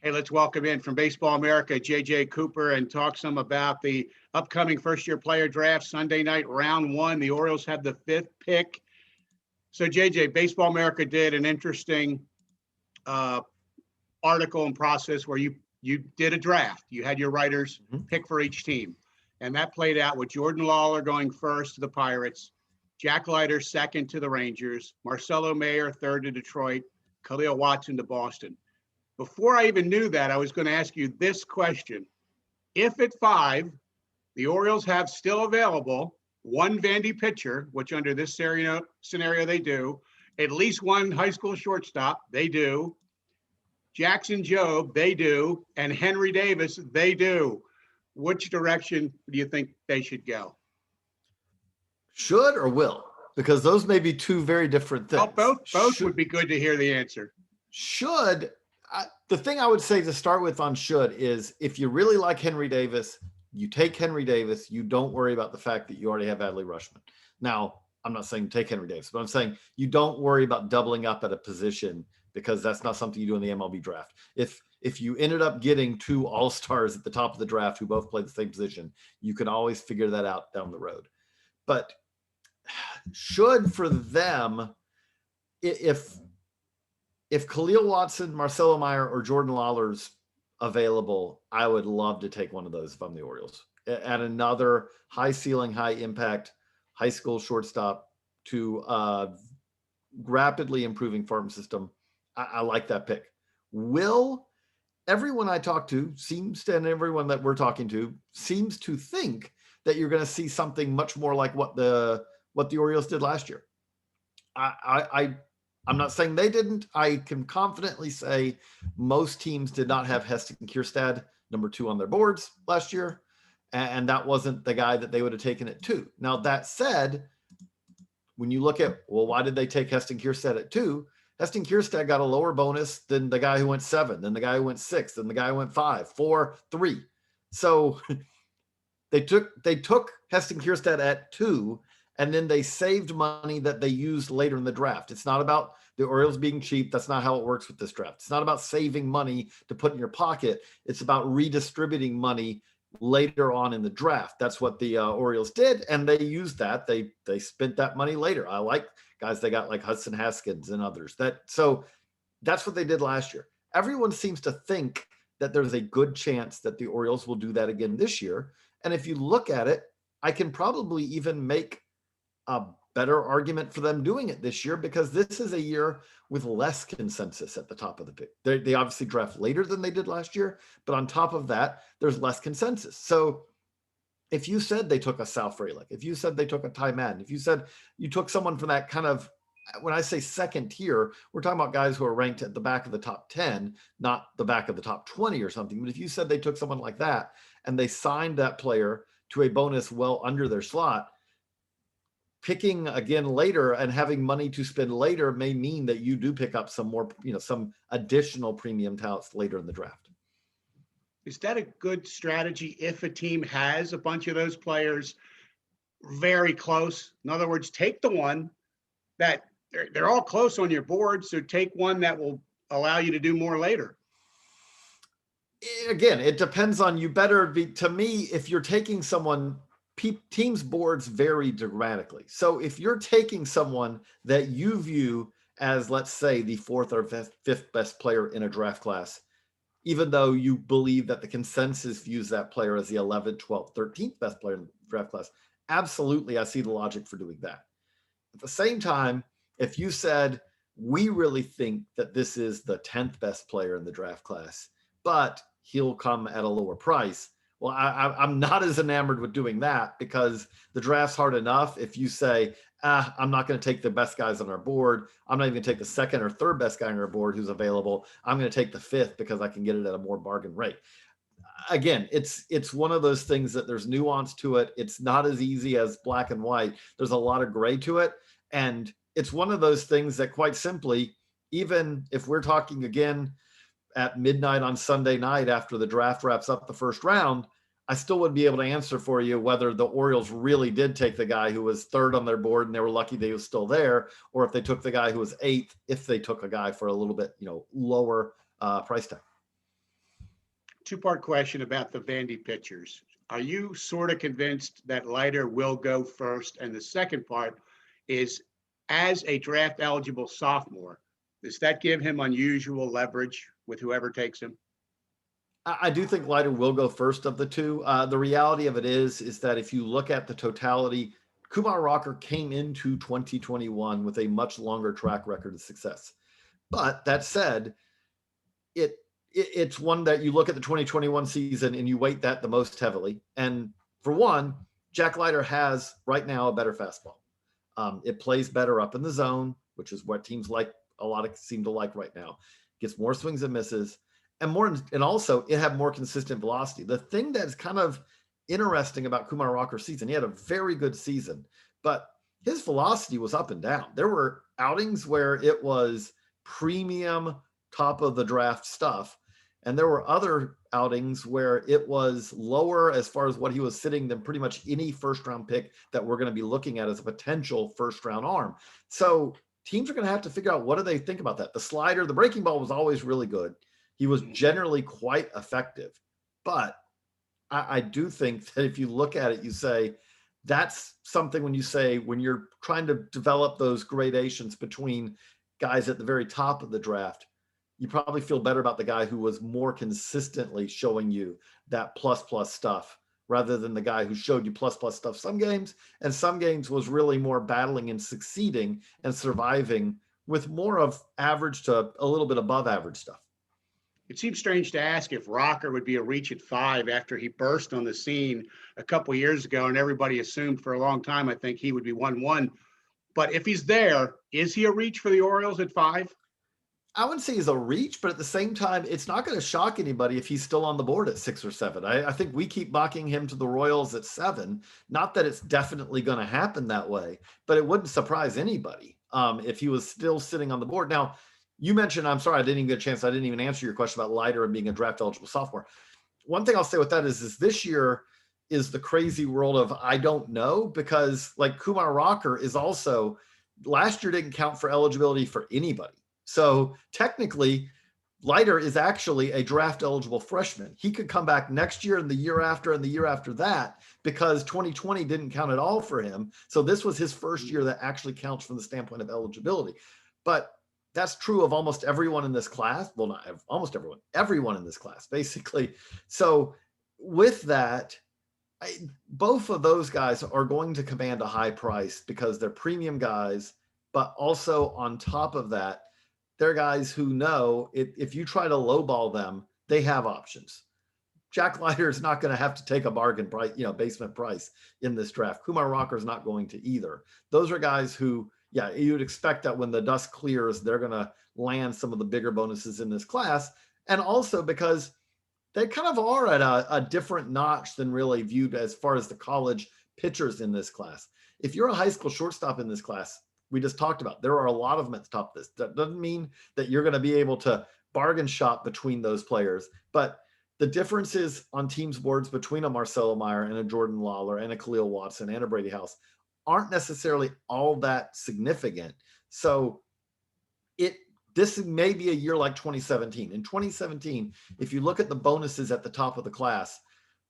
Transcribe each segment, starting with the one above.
Hey, let's welcome in from Baseball America, JJ Cooper, and talk some about the upcoming first-year player draft Sunday night, round one. The Orioles have the fifth pick. So, JJ, Baseball America did an interesting uh, article and process where you did a draft. You had your writers pick for each team, and that played out with Jordan Lawler going first to the Pirates, Jack Leiter second to the Rangers, Marcelo Mayer third to Detroit, Khalil Watson to Boston. Before I even knew that, I was going to ask you this question. If at 5, the Orioles have still available one Vandy pitcher, which under this scenario they do, at least one high school shortstop, they do, Jackson Jobe, they do, and Henry Davis, they do. Which direction do you think they should go? Should or will? Because those may be two very different things. Well, both would be good to hear the answer. Should, the thing I would say to start with on should is if you really like Henry Davis, you take Henry Davis. You don't worry about the fact that you already have Adley Rutschman. Now, I'm not saying take Henry Davis, but I'm saying you don't worry about doubling up at a position because that's not something you do in the MLB draft. If you ended up getting 2 all-stars at the top of the draft who both play the same position, you can always figure that out down the road. But should for them, if Khalil Watson, Marcelo Mayer, or Jordan Lawler's available, I would love to take one of those if I'm the Orioles. At another high ceiling, high impact high school shortstop to rapidly improving farm system, I like that pick. Will, everyone I talk to seems to, and everyone that we're talking to seems to think that you're going to see something much more like what the Orioles did last year. I'm not saying they didn't. I can confidently say most teams did not have Heston Kjerstad number 2 on their boards last year, and that wasn't the guy that they would have taken at 2. Now, that said, when you look at, well, why did they take Heston Kjerstad at 2? Heston Kjerstad got a lower bonus than the guy who went 7, then the guy who went 6, then the guy who went 5, 4, 3. So they took Heston Kjerstad at 2, and then they saved money that they used later in the draft. It's not about the Orioles being cheap. That's not how it works with this draft. It's not about saving money to put in your pocket. It's about redistributing money later on in the draft. That's what the Orioles did, and they used that. They spent that money later. I like guys they got like Hudson Haskins and others. So that's what they did last year. Everyone seems to think that there's a good chance that the Orioles will do that again this year. And if you look at it, I can probably even make a better argument for them doing it this year because this is a year with less consensus at the top of the pick. They obviously draft later than they did last year, but on top of that, there's less consensus. So if you said they took a Sal Frelick, if you said they took a Ty Madden, if you said you took someone from that kind of, when I say second tier, we're talking about guys who are ranked at the back of the top 10, not the back of the top 20 or something. But if you said they took someone like that and they signed that player to a bonus well under their slot, picking again later and having money to spend later may mean that you do pick up some more, some additional premium talents later in the draft. Is that a good strategy if a team has a bunch of those players very close? In other words, take the one that they're all close on your board, so take one that will allow you to do more later. Again, it depends on you. To me, if you're taking someone, teams' boards vary dramatically. So if you're taking someone that you view as, let's say, the 4th or 5th best player in a draft class, even though you believe that the consensus views that player as the 11th, 12th, 13th best player in the draft class, absolutely, I see the logic for doing that. At the same time, if you said, we really think that this is the 10th best player in the draft class, but he'll come at a lower price, well, I'm not as enamored with doing that because the draft's hard enough. If you say, I'm not going to take the best guys on our board, I'm not even going to take the 2nd or 3rd best guy on our board who's available, I'm going to take the 5th because I can get it at a more bargain rate. Again, it's one of those things that there's nuance to it. It's not as easy as black and white. There's a lot of gray to it. And it's one of those things that quite simply, even if we're talking again at midnight on Sunday night after the draft wraps up the first round, I still wouldn't be able to answer for you whether the Orioles really did take the guy who was 3rd on their board and they were lucky that he was still there, or if they took the guy who was 8th, if they took a guy for a little bit, lower price tag. Two-part question about the Vandy pitchers. Are you sort of convinced that Leiter will go first? And the second part is, as a draft eligible sophomore, does that give him unusual leverage with whoever takes him? I do think Leiter will go first of the two. The reality of it is that if you look at the totality, Kumar Rocker came into 2021 with a much longer track record of success. But that said, it's one that you look at the 2021 season and you weight that the most heavily. And for one, Jack Leiter has right now a better fastball. It plays better up in the zone, which is what teams like a lot of seem to like right now. Gets more swings and misses, and also it had more consistent velocity. The thing that's kind of interesting about Kumar Rocker's season, he had a very good season, but his velocity was up and down. There were outings where it was premium top of the draft stuff, and there were other outings where it was lower as far as what he was sitting than pretty much any first round pick that we're going to be looking at as a potential first round arm. So teams are going to have to figure out, what do they think about that? The slider, the breaking ball was always really good. He was generally quite effective. But I do think that if you look at it, you say, that's something when you're trying to develop those gradations between guys at the very top of the draft, you probably feel better about the guy who was more consistently showing you that plus stuff rather than the guy who showed you plus stuff some games, and some games was really more battling and succeeding and surviving with more of average to a little bit above average stuff. It seems strange to ask if Rocker would be a reach at 5 after he burst on the scene a couple of years ago, and everybody assumed for a long time, I think he would be 1-1. But if he's there, is he a reach for the Orioles at 5? I wouldn't say he's a reach, but at the same time, it's not going to shock anybody if he's still on the board at 6 or 7. I think we keep mocking him to the Royals at 7. Not that it's definitely going to happen that way, but it wouldn't surprise anybody if he was still sitting on the board. Now, you mentioned, I'm sorry, I didn't even get a chance. I didn't even answer your question about Leiter and being a draft eligible sophomore. One thing I'll say with that is this year is the crazy world of I don't know, because like Kumar Rocker is also, last year didn't count for eligibility for anybody. So technically, Leiter is actually a draft eligible freshman. He could come back next year and the year after and the year after that, because 2020 didn't count at all for him. So this was his first year that actually counts from the standpoint of eligibility. But that's true of almost everyone in this class. Well, not almost everyone in this class, basically. So with that, both of those guys are going to command a high price because they're premium guys, but also on top of that, they're guys who know if you try to lowball them, they have options. Jack Leiter is not going to have to take a bargain price, basement price in this draft. Kumar Rocker is not going to either. Those are guys who, you would expect that when the dust clears, they're going to land some of the bigger bonuses in this class. And also because they kind of are at a different notch than really viewed as far as the college pitchers in this class. If you're a high school shortstop in this class, we just talked about, there are a lot of them at the top of this. That doesn't mean that you're going to be able to bargain shop between those players, but the differences on teams' boards between a Marcelo Meyer and a Jordan Lawler and a Khalil Watson and a Brady House aren't necessarily all that significant. So this may be a year like 2017. In 2017, if you look at the bonuses at the top of the class,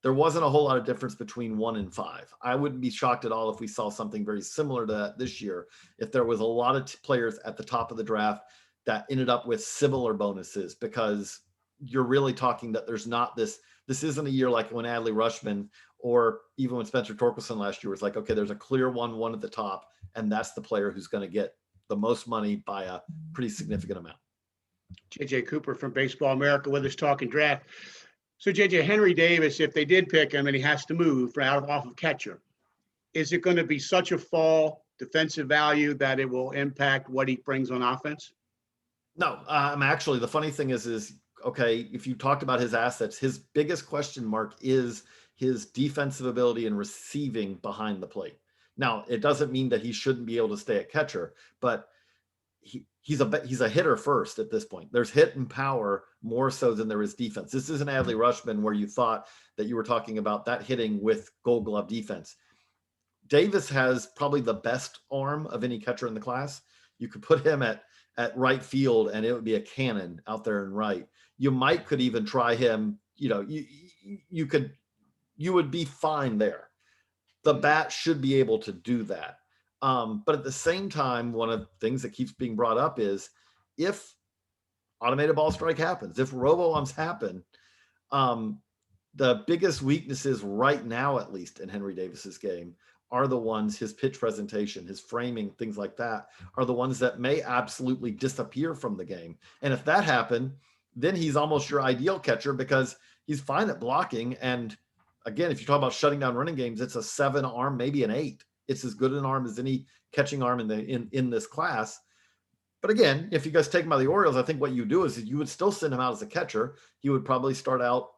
there wasn't a whole lot of difference between 1 and 5. I wouldn't be shocked at all if we saw something very similar to that this year, if there was a lot of players at the top of the draft that ended up with similar bonuses, because you're really talking that there's not this isn't a year like when Adley Rutschman or even when Spencer Torkelson last year was like, okay, there's a clear 1-1 at the top, and that's the player who's going to get the most money by a pretty significant amount. JJ Cooper from Baseball America with us talking draft. So JJ, Henry Davis, if they did pick him and he has to move off of catcher, is it going to be such a fall defensive value that it will impact what he brings on offense? No, actually, the funny thing is okay, if you talked about his assets, his biggest question mark is his defensive ability and receiving behind the plate. Now, it doesn't mean that he shouldn't be able to stay at catcher, but he's a hitter first at this point. There's hit and power more so than there is defense. This isn't Adley Rutschman where you thought that you were talking about that hitting with Gold Glove defense. Davis has probably the best arm of any catcher in the class. You could put him at right field and it would be a cannon out there in right. You could even try him, you would be fine there. The bat should be able to do that. But at the same time, one of the things that keeps being brought up is if automated ball strike happens, if robo-umps happen, the biggest weaknesses right now, at least in Henry Davis's game, are the ones, his pitch presentation, his framing, things like that, are the ones that may absolutely disappear from the game. And if that happened, then he's almost your ideal catcher because he's fine at blocking. And again, if you talk about shutting down running games, it's a 7 arm, maybe an 8. It's as good an arm as any catching arm in this class. But again, if you guys take him out of the Orioles, I think what you do is you would still send him out as a catcher. He would probably start out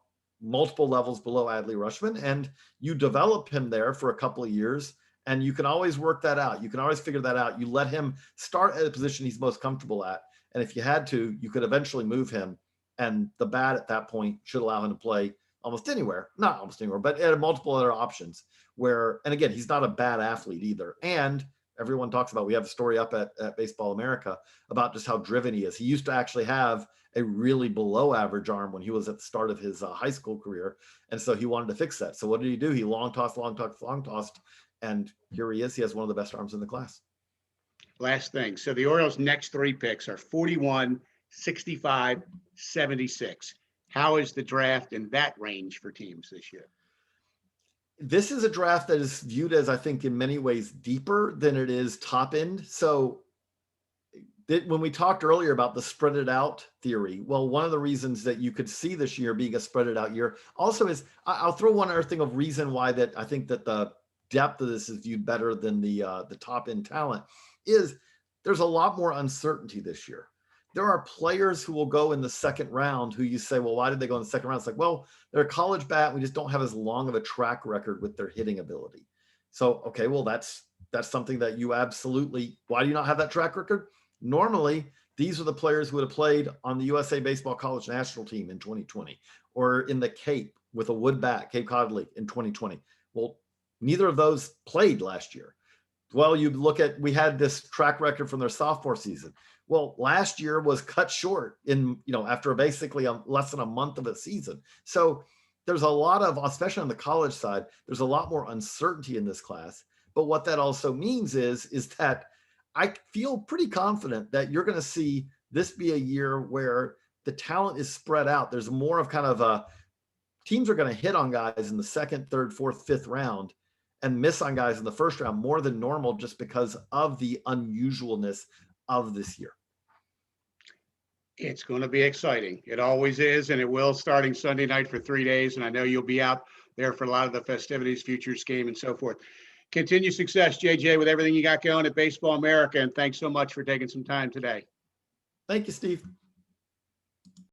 multiple levels below Adley Rutschman, and you develop him there for a couple of years, and you can always work that out. You can always figure that out. You let him start at a position he's most comfortable at, and if you had to, you could eventually move him, and the bat at that point should allow him to play almost anywhere, not almost anywhere, but at multiple other options where, and again, he's not a bad athlete either. And everyone talks about, we have a story up at Baseball America about just how driven he is. He used to actually have a really below average arm when he was at the start of his high school career. And so he wanted to fix that. So what did he do? He long tossed. And here he is. He has one of the best arms in the class. Last thing. So the Orioles' next 3 picks are 41, 65, 76. How is the draft in that range for teams this year? This is a draft that is viewed as, I think, in many ways deeper than it is top end. So when we talked earlier about the spread it out theory, well, one of the reasons that you could see this year being a spread it out year also is, I'll throw one other thing of reason why that I think that the depth of this is viewed better than the top end talent is there's a lot more uncertainty this year. There are players who will go in the second round who you say, well, why did they go in the second round? It's like, well, they're a college bat. We just don't have as long of a track record with their hitting ability. So, okay, well, that's something that you absolutely, why do you not have that track record? Normally, these are the players who would have played on the USA Baseball College national team in 2020, or in the Cape with a wood bat, Cape Cod League in 2020. Well, neither of those played last year. Well, you look at, we had this track record from their sophomore season. Well, last year was cut short after basically less than a month of a season. So there's a lot of, especially on the college side, there's a lot more uncertainty in this class. But what that also means is that I feel pretty confident that you're going to see this be a year where the talent is spread out. There's more of kind of a, teams are going to hit on guys in the second, third, fourth, fifth round and miss on guys in the first round more than normal just because of the unusualness of this year. It's going to be exciting. It always is, and it will, starting Sunday night for 3 days. And I know you'll be out there for a lot of the festivities, futures game, and so forth. Continue success, JJ, with everything you got going at Baseball America, and thanks so much for taking some time today. Thank you, Steve.